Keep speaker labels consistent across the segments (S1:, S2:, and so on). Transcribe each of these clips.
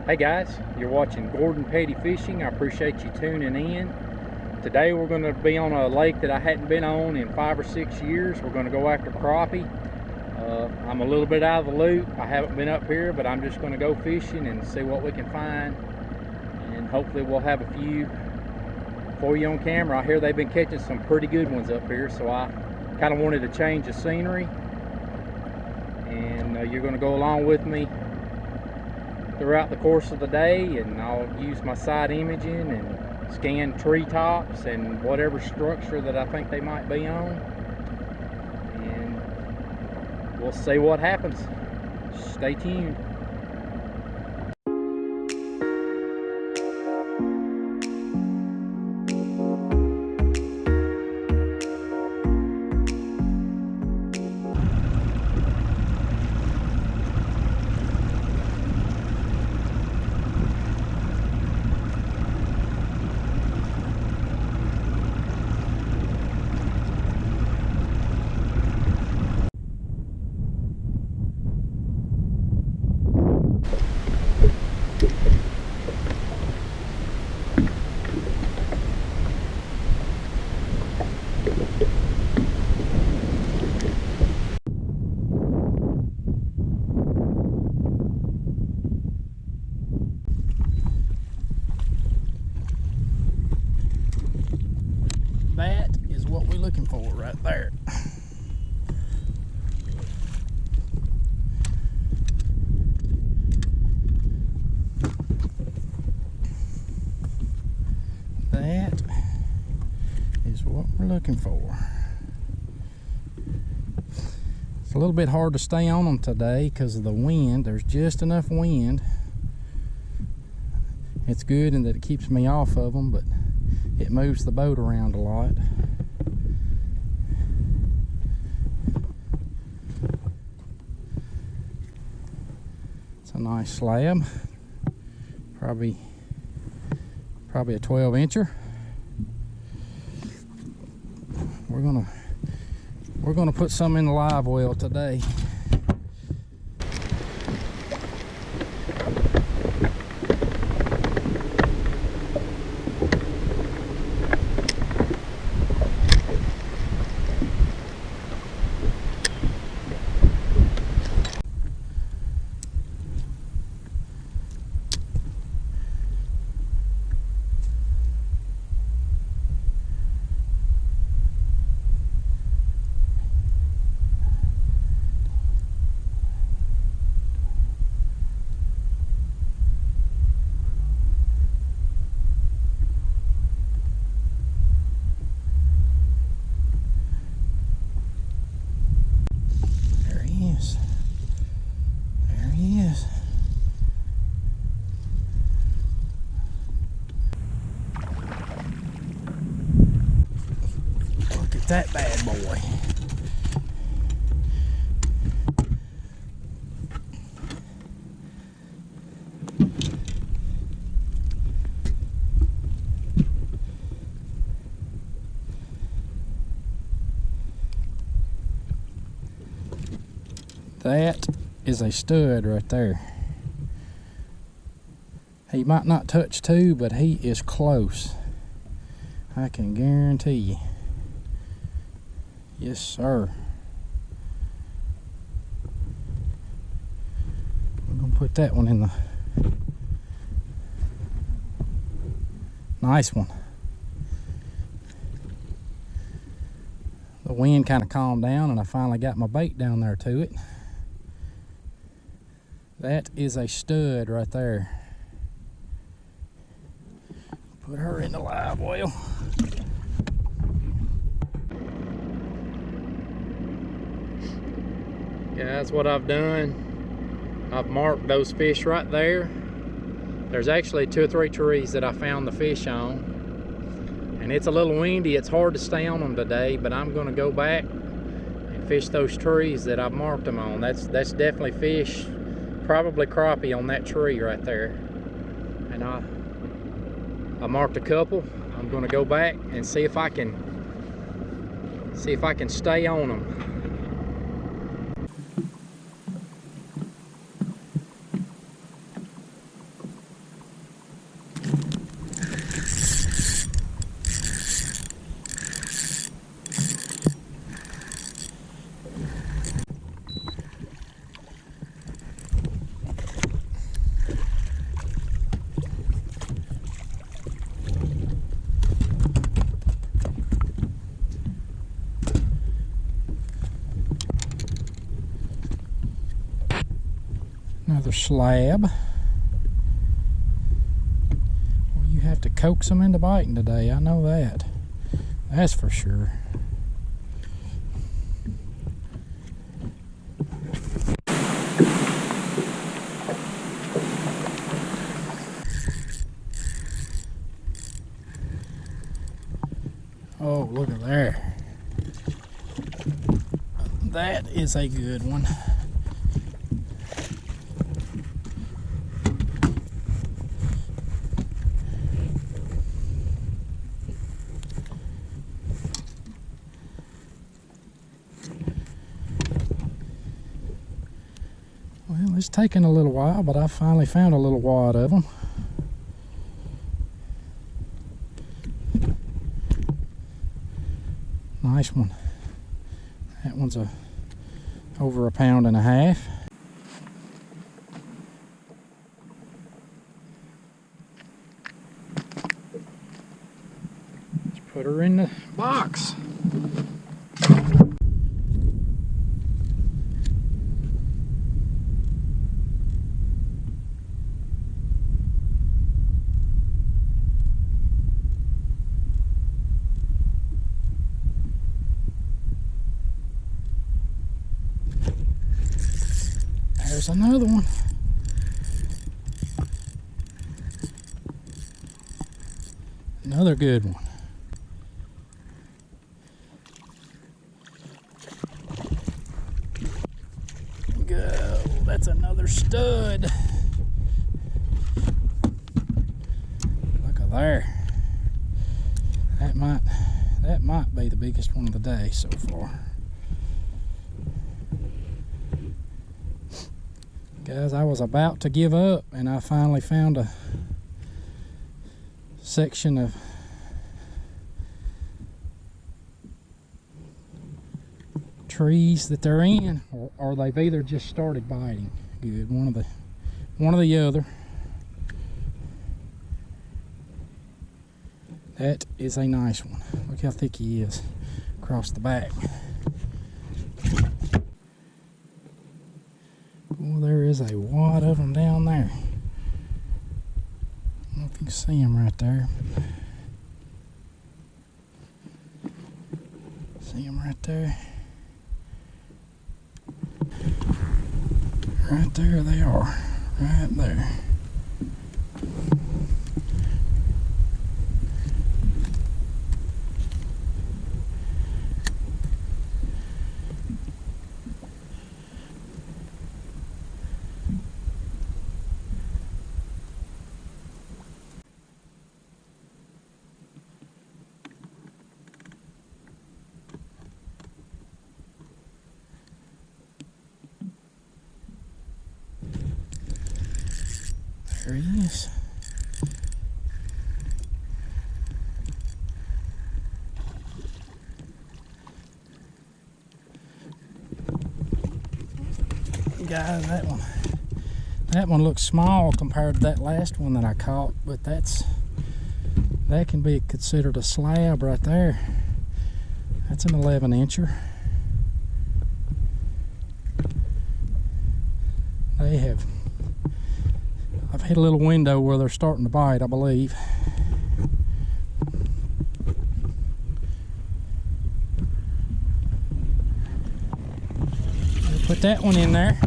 S1: Hey guys, you're watching Gordon Petty Fishing. I appreciate you tuning in. Today we're going to be on a lake that I hadn't been on in 5 or 6 years. We're going to go after crappie. I'm a little bit out of the loop. I haven't been up here, but I'm just going to go fishing and see what we can find. And hopefully we'll have a few for you on camera. I hear they've been catching some pretty good ones up here, so I kind of wanted to change the scenery. And you're going to go along with me throughout the course of the day, and I'll use my side imaging and scan treetops and whatever structure that I think they might be on, and we'll see what happens. Stay tuned. That is what we're looking for right there. That is what we're looking for. It's a little bit hard to stay on them today because of the wind. There's just enough wind. It's good in that it keeps me off of them, but it moves the boat around a lot. It's a nice slab, probably a 12-incher. We're gonna put some in the live well today. That bad boy. That is a stud right there. He might not touch two, but he is close. I can guarantee you. Yes, sir. We're gonna put that one in the nice one. The wind kind of calmed down and I finally got my bait down there to it. That is a stud right there. Put her in the live well. Guys, what I've done, I've marked those fish right there. There's actually 2 or 3 trees that I found the fish on, and it's a little windy. It's hard to stay on them today, but I'm going to go back and fish those trees that I've marked them on. That's definitely fish, probably crappie on that tree right there. And I marked a couple. I'm going to go back and see if I can stay on them. Another slab. Well, you have to coax them into biting today, I know that. That's for sure. Oh, look at there. That is a good one. Well, it's taken a little while, but I finally found a little wad of them. Nice one. That one's over 1.5 pounds. Let's put her in the box. There's another one. Another good one. Go. That's another stud. Look at there. That might be the biggest one of the day so far. Guys, I was about to give up and I finally found a section of trees that they're in, or they've either just started biting. Good, one or the other. That is a nice one. Look how thick he is across the back. Well, there is a wad of them down there. I don't know if you can see them right there. See them right there? Right there they are. Right there. There he is. Guys, that one looks small compared to that last one that I caught, but that can be considered a slab right there. That's an 11-incher. I've hit a little window where they're starting to bite, I believe. I'll put that one in there.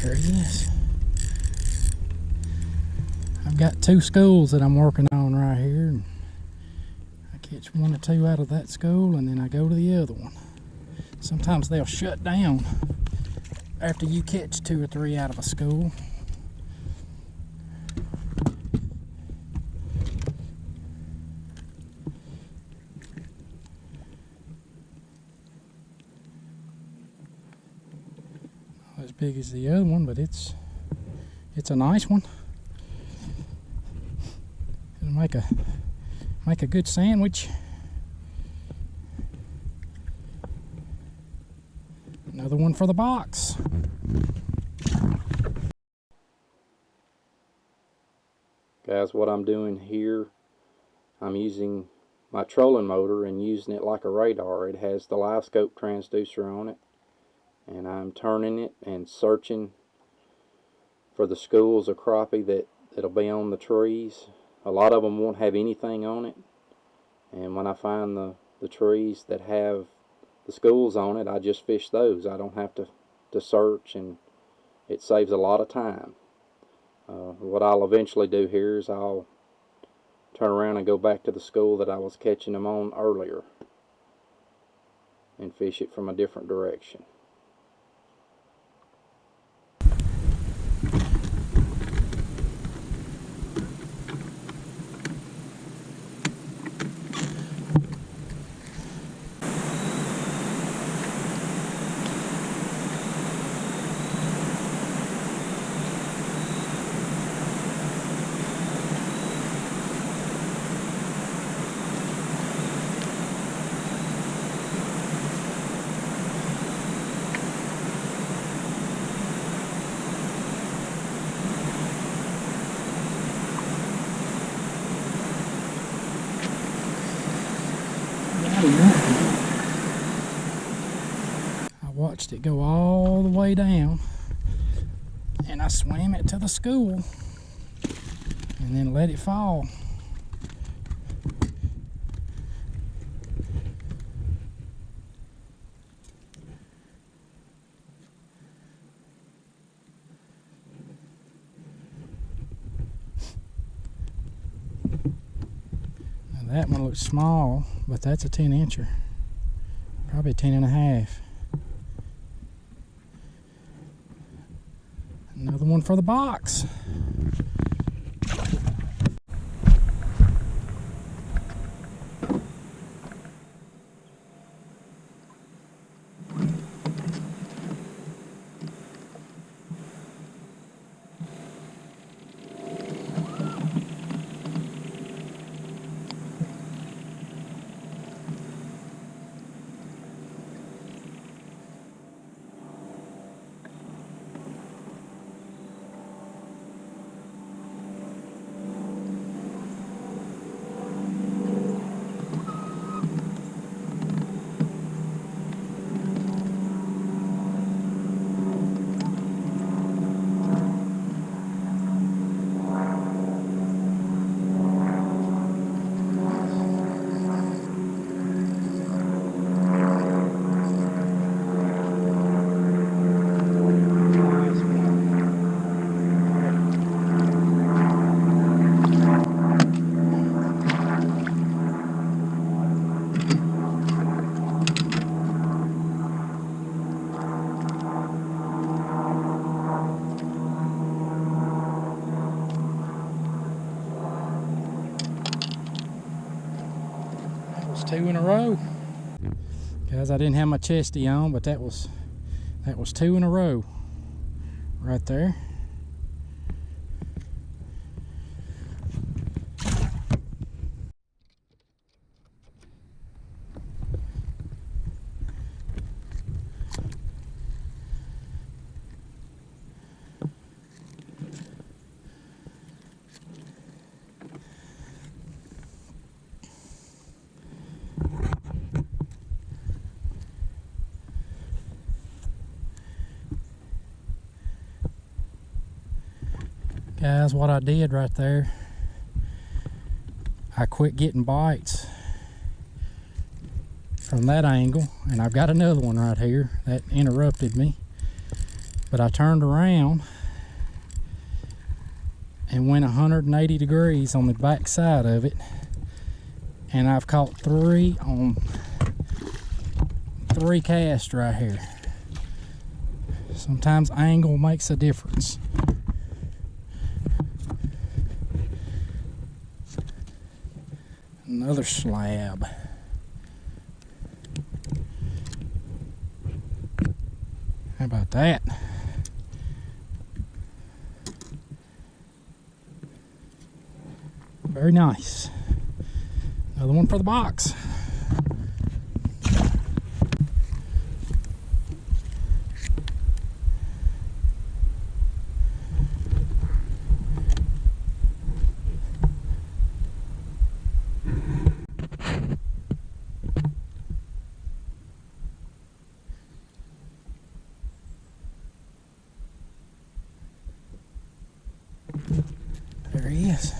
S1: There he is. I've got 2 schools that I'm working on right here. And I catch 1 or 2 out of that school and then I go to the other one. Sometimes they'll shut down after you catch 2 or 3 out of a school. As big as the other one, but it's a nice one. It'll make a good sandwich. Another one for the box. Guys, what I'm doing here, I'm using my trolling motor and using it like a radar. It has the Livescope transducer on it, and I'm turning it and searching for the schools of crappie that'll be on the trees. A lot of them won't have anything on it, and when I find the trees that have the schools on it, I just fish those. I don't have to search, and it saves a lot of time. What I'll eventually do here is I'll turn around and go back to the school that I was catching them on earlier and fish it from a different direction. I watched it go all the way down, and I swam it to the school and then let it fall. Now that one looks small, but that's a 10-incher. Probably 10 and a half. Another one for the box. Two in a row. Guys, I didn't have my chesty on, but that was two in a row right there. Guys, what I did right there, I quit getting bites from that angle, and I've got another one right here that interrupted me, but I turned around and went 180 degrees on the back side of it, and I've caught three casts right here. Sometimes angle makes a difference. Another slab. How about that? Very nice. Another one for the box. There he is.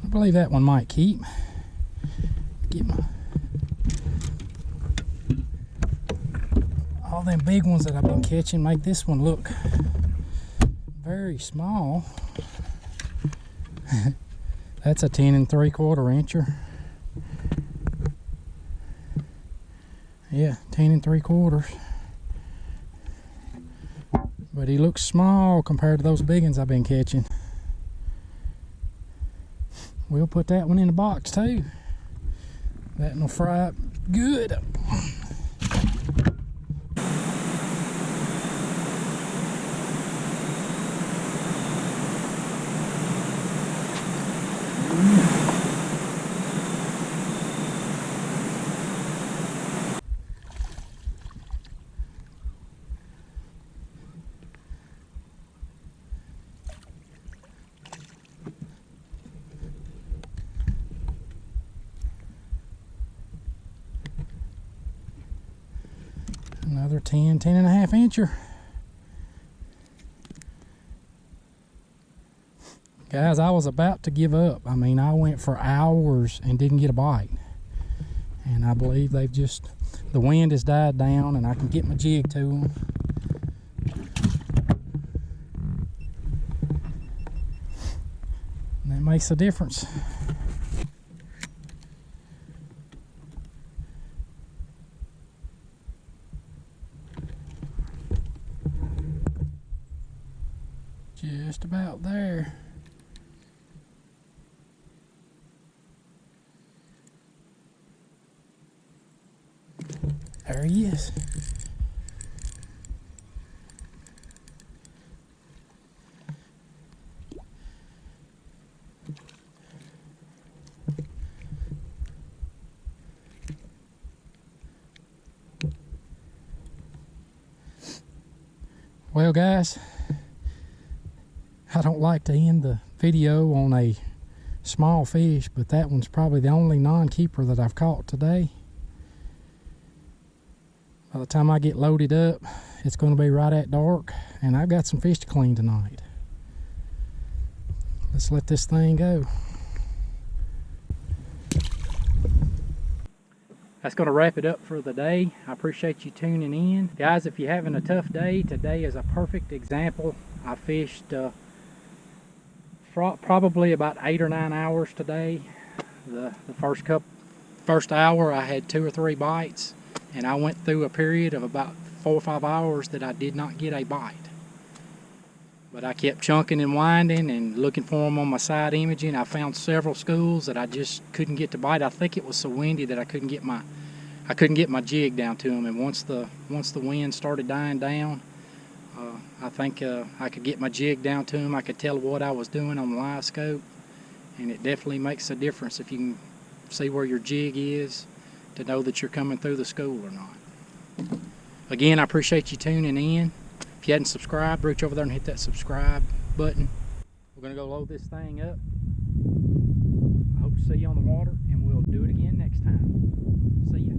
S1: I believe that one might keep. Get my all them big ones that I've been catching make this one look very small. That's a 10 3/4 incher. Yeah, 10 3/4. But he looks small compared to those big ones I've been catching. We'll put that one in the box too. That one will fry up good. Another 10 1/2 incher. Guys, I was about to give up. I mean, I went for hours and didn't get a bite. And I believe they've just, the wind has died down and I can get my jig to them. And that makes a difference. Just about there. There he is. Well, guys, I don't like to end the video on a small fish, but that one's probably the only non-keeper that I've caught today. By the time I get loaded up, it's going to be right at dark, and I've got some fish to clean tonight. Let's let this thing go. That's going to wrap it up for the day. I appreciate you tuning in. Guys, if you're having a tough day, today is a perfect example. I fished probably about 8 or 9 hours today. The first hour I had 2 or 3 bites, and I went through a period of about 4 or 5 hours that I did not get a bite. But I kept chunking and winding and looking for them on my side imaging. I found several schools that I just couldn't get to bite. I think it was so windy that I couldn't get my jig down to them. And once the wind started dying down, I think I could get my jig down to them. I could tell what I was doing on the Livescope, and it definitely makes a difference if you can see where your jig is to know that you're coming through the school or not. Again, I appreciate you tuning in. If you hadn't subscribed, reach over there and hit that subscribe button. We're going to go load this thing up. I hope to see you on the water, and we'll do it again next time. See ya.